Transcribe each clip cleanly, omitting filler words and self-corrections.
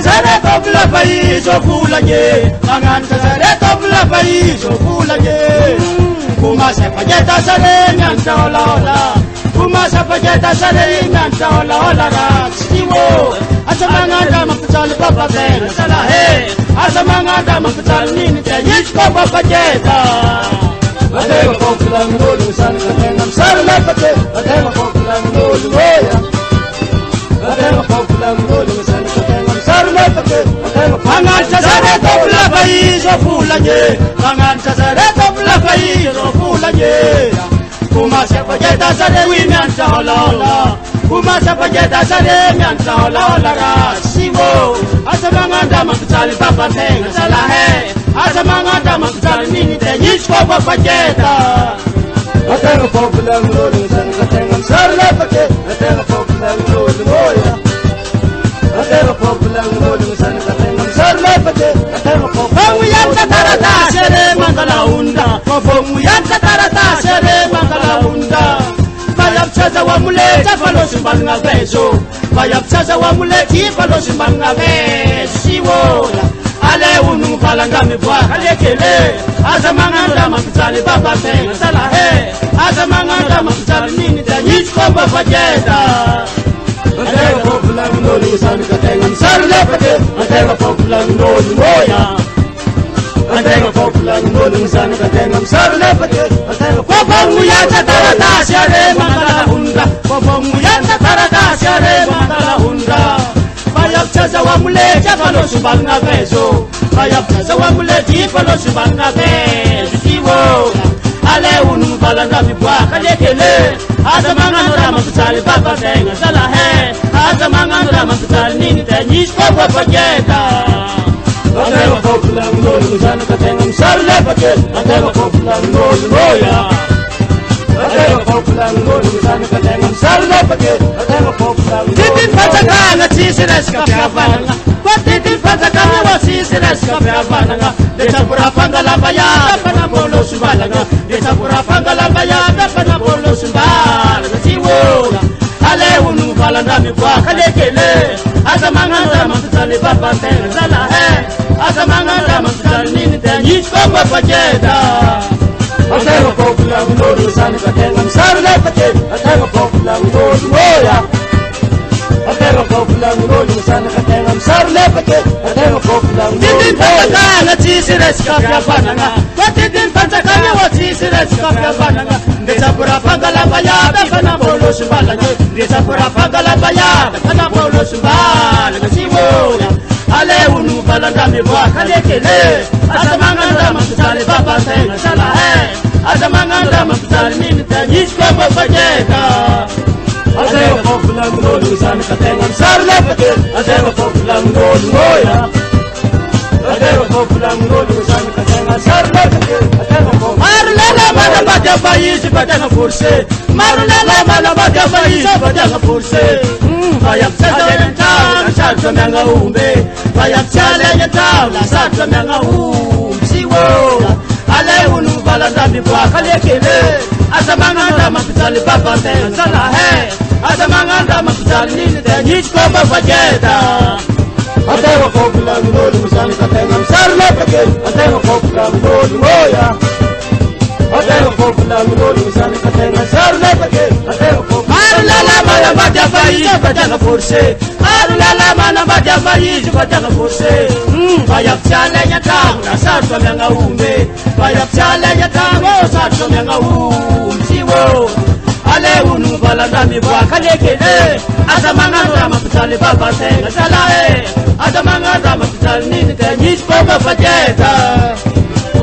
sareto bla país o fulanye mangan sareto bla país o fulanye kuma se pajeta sare nyanta ola kuma se pajeta sare nyanta ola raksiwo asamanga makutsali papa tena sala he asamanga makutsali nini te yishko papa jeta adema kokula ngolu san katengam sarla pate adema kokula ngolu moya adema kokula ngolu san katengam sarla pate adema mangan sare tobla país o fulanye mangan sare tobla país o fulanye kuma se pajeta sare winyanta ola kuma se pajeta sare nyanta ola rasiwo asamanga makutsali papa tena sala he asamanga makutsali nini te yishko papa jeta adema kokula ngolu san katengam sarla pate adema kokula ngolu moya adema kokula ngolu san katengam sarla pate adema kokula yanta tarata sere mangala unda kofomu yanta tarata sere mangala unda bayap chaza wa muleta falo simbanga beso bayap chaza wa muleti falo simbanga besiwo ale unu falanga mibwa kalekele azamanga ndama mtali baba tena sala he azamanga ndama mtali nini da yishko baba jeda adema kokula ngolu san katengam sarla pate adema kokula ngolu moya adema kokula ngolu san katengam sarla pate adema kofomu yanta tarata sere mangala hunda kofomu yanta tarata sere mangala hunda bayap chaza wa muleta falo subanga beso bayap chaza wa muleti falo subanga beso ale unu balanga mibwa kalekele azamanga ndama mtali baba tena sala he azamanga ndama mtali nini te yishko papa jeta adema kokula ngolu san katengam sarla pate adema kokula ngolu moya adema kokula ngolu san katengam sarla pate adema kokula titin patakanga tisires kapyabananga titin patakanga wasisires kapyabananga dechapura pangala baya kana bolo subalanga dechapura pangala baya kana bolo subalanga siwo ale unu falanda mibwa kalekele azamanga ndama mtali baba tena sala he azamanga ndama mtali nini te yishko papa jeda adema kokula ngolu san katengam sarla pate adema kokula ngolu moya adema kokula ngolu san katengam sarla pate adema kokula ngolu titin patakanga tisires kapyabananga titin patakanga wasisires kapyabananga ndechapura pangala baya kana bolo subalanga ndechapura pangala baya kana bolo subalanga siwo ale unu balanga mibwa kalekele azamanga ndama mtali baba tena sala he azamanga ndama mtali nini te yishko papa jeta adema kokula ngolu san katengam sarla pate adema kokula ngolu moya adema kokula ngolu san katengam sarla pate adema kokula marulala mana baja país badanga forse marulala mana baja país badanga forse bayap chale nyanta satwa manga umbe bayap chale nyanta satwa manga siwo ale unu balanda mibwa kalekele azamanga ndama mtali baba tena sala he azamanga ndama mtali nini te yishko papa jeta adema kokula ngolu san katengam sarla pate adema kokula ngolu moya adema kokula ngolu san katengam sarla pate adema kokula marulala mana baja país badanga forse marulala mana baja país badanga forse bayap chale nyata satwa manga umbe bayap chale nyata satwa manga siwo ale unu balanda mibwa kalekele azamanga ndama mtali baba tena sala he azamanga ndama mtali nini te yishko papa jeta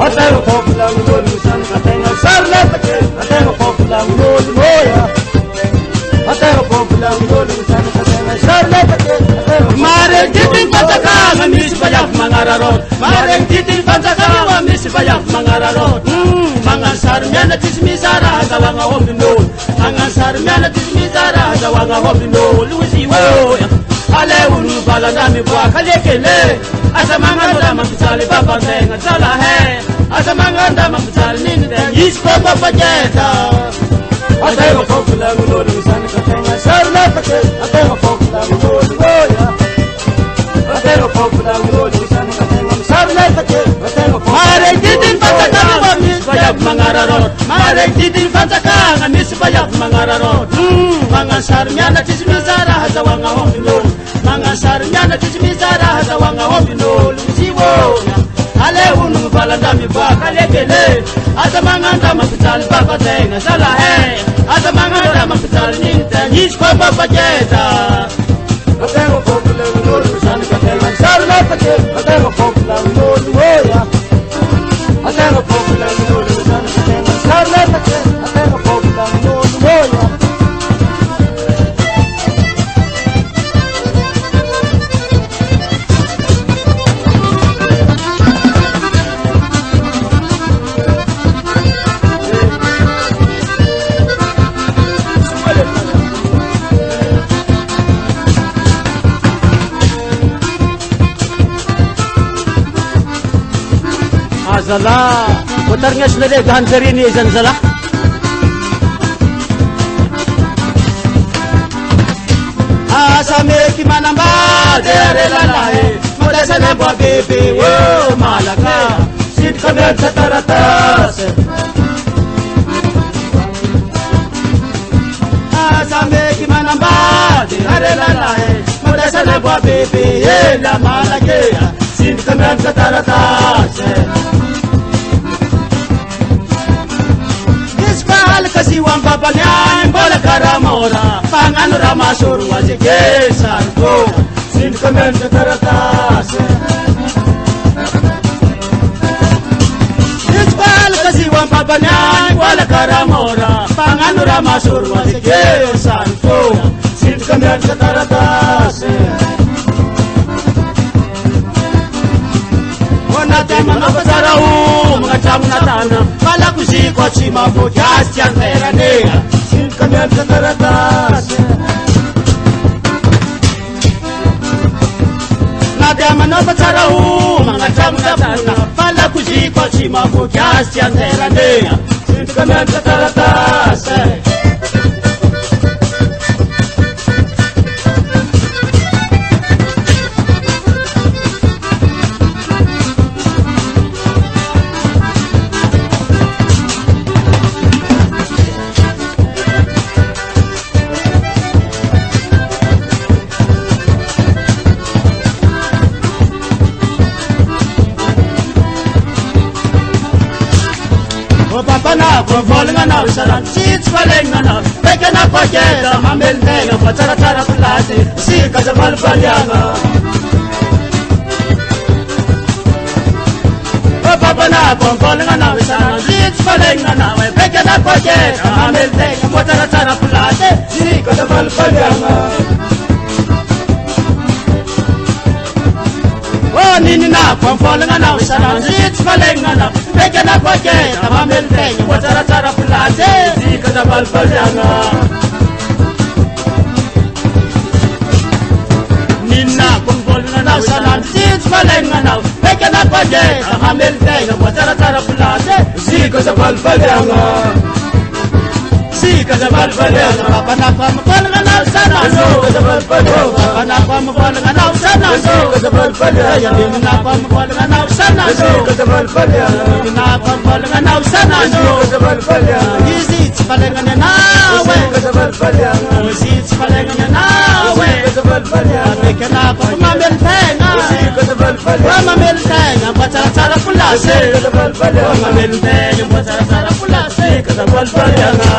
adema kokula ngolu san katengam sarla pate adema kokula ngolu moya adema kokula ngolu san katengam sarla pate mare titin patakanga misi bayap mangararot mare titin patakanga misi bayap mangararot mangan sarmyana tismisara zawanga hombino mangan sarmyana tismisara zawanga hombino lusiwo ale unu balanda mibwa kalekele azamanga ndama mtali baba tena sala he azamanga ndama mtali nini te yishko papa jeta adema kokula ngolu san katengam sarla pate adema kokula ngolu moya adema Arek titin fantakanga nisi bayak mangararo Mangasar nyana tismizara hazawanga hombino Mangasar nyana tismizara hazawanga hombino Lusiwo Ale unu mbalanda mibaka lekele Ata manganda mapital baka tenga sala he Ata manganda mapital ninta Nish kwa mapajeta Katengo popula mnolu Sani katenga sarla pake Katengo popula mnolu Oya Katengo popula mnolu Sani katenga sarla pake Katengo popula mnolu Oya Zala, putarnya sudah deh ganjar ini Zala. Asame kimana mbade arelalae, muda sana bwa bebe, wo malaka, sit kamer tataratas. Asame kimana mbade arelalae, muda sana bwa bebe, la malaka, sit kamer tataratas. Kasi wang babanyan bola karamora pangan ramasur wajike sarko sin kamen taratas Isbal kasi wang babanyan bola karamora pangan ramasur wajike sarko sin kamen taratas Mga pasaraw, mga tiyam na tanang Kala ko si Kochi mabudyas Tiyang pera niya Sin kami ang kataratas Nadaman na pasaraw, mga tiyam na tanang Kala ko si Kochi mabudyas Tiyang pera niya Sin kami ang kataratas Falling on our salon, seats falling on our bacon up again, a mamel bag of Patara Plati, sick as a Valpaliana. Oh, Papa Napa, falling on our salon, seats falling on our bacon up again, a mamel bag of Patara Plati, sick as a Valpaliana. Nini na falling on our salon, seats falling on our bacon up again, a mamel bag of Patara Plati, sick as a Valpaliana. Nina kung falling on our salon, seats falling on our bacon up again, a mamel bag of Patara Plati, sick as a Valpaliana. Sick as a Valpaliana, Papa Napa, falling on our salon, sick as a Valpaliana, Papa Napa, falling on our salon, sick as a Valpaliana, Napa, falling on our salon, sick as a Valpaliana, Napa, falling on our salon, sick as a Valpaliana, seats falling on an hour, sick as a Valpaliana, seats falling on an hour, sick as a Valpaliana, making up from a miltana, sick as a Valpaliana, from a miltana, Patara Pula, sick as a Valpaliana, from a miltana, Patara Pula, sick as a Valpaliana.